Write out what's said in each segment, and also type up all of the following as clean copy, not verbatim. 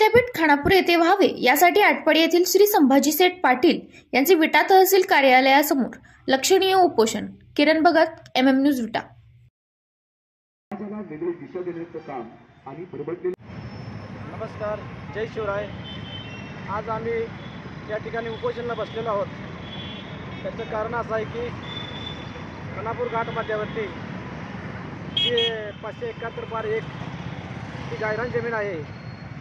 विद्यापीठ खानापूर येथे व्हावे यासाठी आटपाडी येथील श्री संभाजी सेठ पाटील यांचे विटा तहसील कार्यालयासमोर लक्षणीय उपोषण. किरण भगत, MM न्यूज विटा. नमस्कार, जय शिवराय. आज आम्ही या ठिकाणी उपोषणाला बसलेलो आहोत. त्याचं कारण असं आहे की खानापूर घाट मध्यावरती जे 571/1 ही गायरान जमीन आहे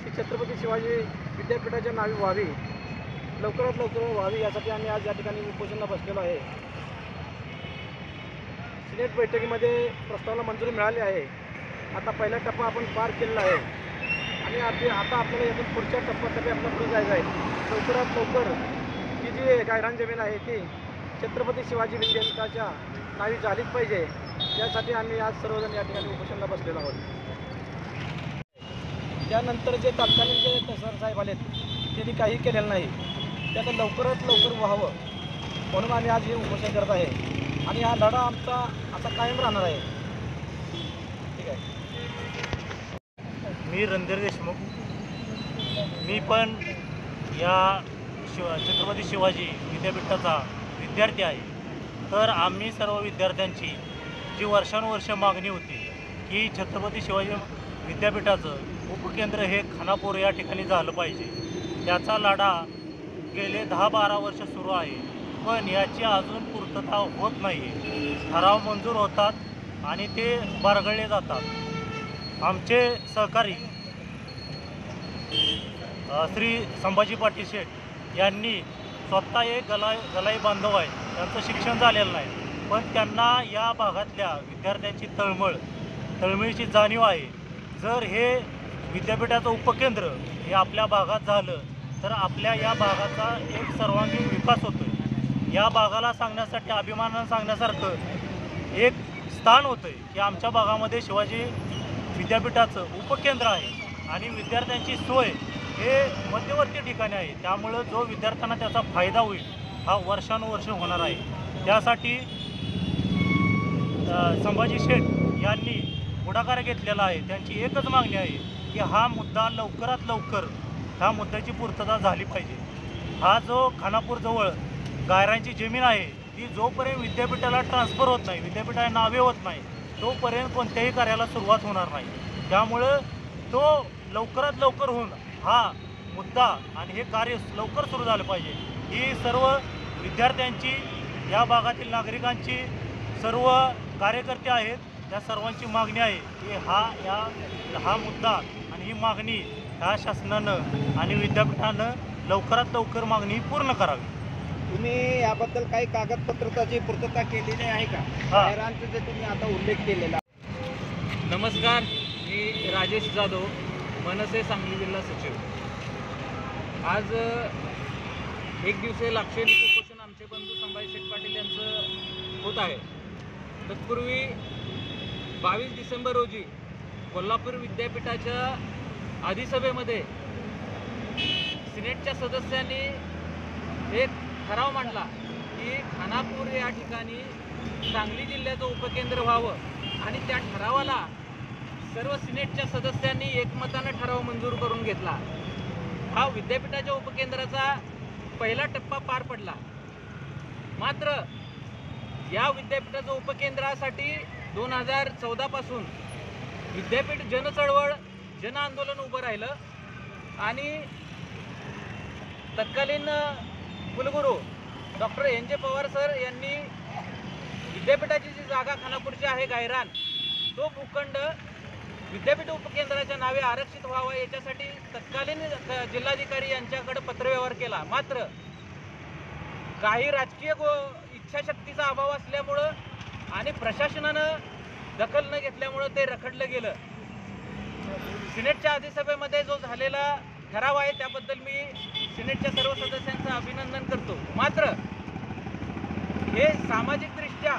ती छत्रपती शिवाजी विद्यापीठाच्या नावे व्हावी, लवकरात लवकर व्हावी यासाठी आम्ही आज या ठिकाणी उपोषणाला बसलेलो आहे. सिनेट बैठकीमध्ये प्रस्तावाला मंजुरी मिळाली आहे. आता पहिला टप्पा आपण पार केलेला आहे आणि आता आपल्याला यातून पुढच्या टप्प्यासाठी आपल्याला पुढे जायचं आहे. लवकरात लवकर ही जी गायरान जमीन आहे ती छत्रपती शिवाजी विद्यापीठाच्या नावी झालीच पाहिजे. यासाठी आम्ही आज सर्वजण या ठिकाणी उपोषणाला बसलेलो आहोत. त्यानंतर जे तत्कालीन जे तहसीलदार साहेब आलेत त्यांनी काही केलेलं नाही. त्याचं लवकरात लवकर व्हावं म्हणून आम्ही आज हे उपोषण करत आहे आणि हा लढा आमचा असा कायम राहणार आहे. ठीक आहे. मी रणधीर देशमुख. मी पण या छत्रपती शिवाजी विद्यापीठाचा विद्यार्थी आहे. तर आम्ही सर्व विद्यार्थ्यांची जी वर्षानुवर्ष मागणी होती की छत्रपती शिवाजी विद्यापीठाचं उपकेंद्र हे खानापूर या ठिकाणी झालं पाहिजे, त्याचा लढा गेले 10-12 वर्ष सुरू आहे. पण याची अजून पूर्तता होत नाही. ठराव मंजूर होतात आणि ते बारगळले जातात. आमचे सहकारी श्री संभाजी पाटील शेठ यांनी स्वतः एक गलाई बांधव आहे, त्यांचं शिक्षण झालेलं नाही, पण त्यांना या भागातल्या विद्यार्थ्यांची तळमळीची जाणीव आहे. जर हे विद्यापीठाचं उपकेंद्र हे आपल्या भागात झालं तर आपल्या या भागाचा एक सर्वांगीण विकास होतो. या भागाला सांगण्यासाठी अभिमानानं सांगण्यासारखं एक स्थान होतं की आमच्या भागामध्ये शिवाजी विद्यापीठाचं उपकेंद्र आहे आणि विद्यार्थ्यांची सोय हे मध्यवर्ती ठिकाणी आहे. त्यामुळं जो विद्यार्थ्यांना त्याचा फायदा होईल हा वर्षानुवर्ष होणार आहे. त्यासाठी संभाजी शेठ यांनी पुढाकार घेतलेला आहे. त्यांची एकच मागणी आहे की हा मुद्दा लवकरात लवकर ह्या मुद्द्याची पूर्तता झाली पाहिजे. हा जो खानापूरजवळ गायरांची जमीन आहे ती जोपर्यंत विद्यापीठाला ट्रान्सफर होत नाही, विद्यापीठाला नावे होत नाही, तोपर्यंत कोणत्याही कार्याला सुरुवात होणार नाही. त्यामुळं तो लवकरात लवकर होऊन हा मुद्दा आणि हे कार्य लवकर सुरू झालं पाहिजे. ही सर्व विद्यार्थ्यांची, या भागातील नागरिकांची, सर्व कार्यकर्ते आहेत त्या सर्वांची मागणी आहे की हा मुद्दा आणि ही मागणी ह्या शासनानं आणि विद्यापीठानं लवकरात लवकर मागणी पूर्ण करावी. तुम्ही याबद्दल काही कागदपत्राची पूर्तता केलेली आहे का? गायरानचा जे तुम्ही आता उल्लेख केलेला. नमस्कार, मी राजेश जाधव, मनसे सांगली जिल्हा सचिव. आज एक दिवसीय लाक्षणिक उपोषण आमचे बंधू संभाजी शेठ पाटील यांचं होत आहे. तत्पूर्वी 22 डिसेंबर रोजी कोल्हापूर विद्यापीठाच्या अधिसभेमध्ये सिनेटच्या सदस्यांनी एक ठराव मांडला की खानापूर या ठिकाणी सांगली जिल्ह्याचं उपकेंद्र व्हावं आणि त्या ठरावाला सर्व सिनेटच्या सदस्यांनी एकमतानं ठराव मंजूर करून घेतला. हा विद्यापीठाच्या उपकेंद्राचा पहिला टप्पा पार पडला. मात्र या विद्यापीठाच्या उपकेंद्रासाठी 2014 पासून विद्यापीठ जनचळवळ, जन आंदोलन उभं राहिलं आणि तत्कालीन कुलगुरू डॉक्टर NJ पवार सर यांनी विद्यापीठाची जी जागा खानापूरची आहे गायरान, तो भूखंड विद्यापीठ उपकेंद्राच्या नावे आरक्षित व्हावा याच्यासाठी तत्कालीन जिल्हाधिकारी यांच्याकडे पत्रव्यवहार केला. मात्र काही राजकीय इच्छाशक्तीचा अभाव असल्यामुळं आणि प्रशासनानं दखल न घेतल्यामुळं ते रखडलं गेलं. सिनेटच्या अधिसभेमध्ये जो झालेला ठराव आहे त्याबद्दल मी सिनेटच्या सर्व सदस्यांचं अभिनंदन करतो. मात्र हे सामाजिकदृष्ट्या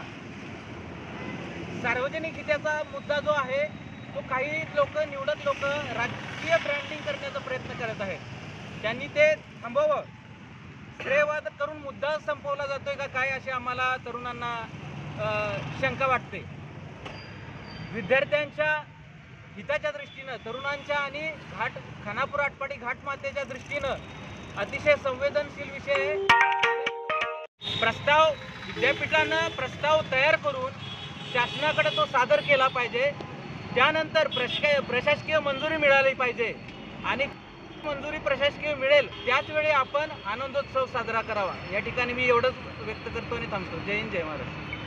सार्वजनिक हिताचा मुद्दा जो आहे तो काही निवडक लोक राजकीय ब्रँडिंग करण्याचा प्रयत्न करत आहेत. त्यांनी ते थांबवावं. श्रेयवाद करून मुद्दा संपवला जातोय का काय अशी आम्हाला तरुणांना शंका वाटते. विद्यार्थ्यांच्या हिताच्या दृष्टीनं, तरुणांच्या आणि खानापूर आटपाडी घाटमातेच्या दृष्टीनं अतिशय संवेदनशील विषय आहे। विद्यापीठानं प्रस्ताव तयार करून शासनाकडे तो सादर केला पाहिजे। त्यानंतर प्रशासकीय मंजुरी मिळाली पाहिजे आणि मंजुरी प्रशासकीय मिळेल त्याच वेळी आपण आनंदोत्सव साजरा करावा। या ठिकाणी मी एवढंच व्यक्त करतो आणि थांबतो। जय हिंद, जय महाराष्ट्र।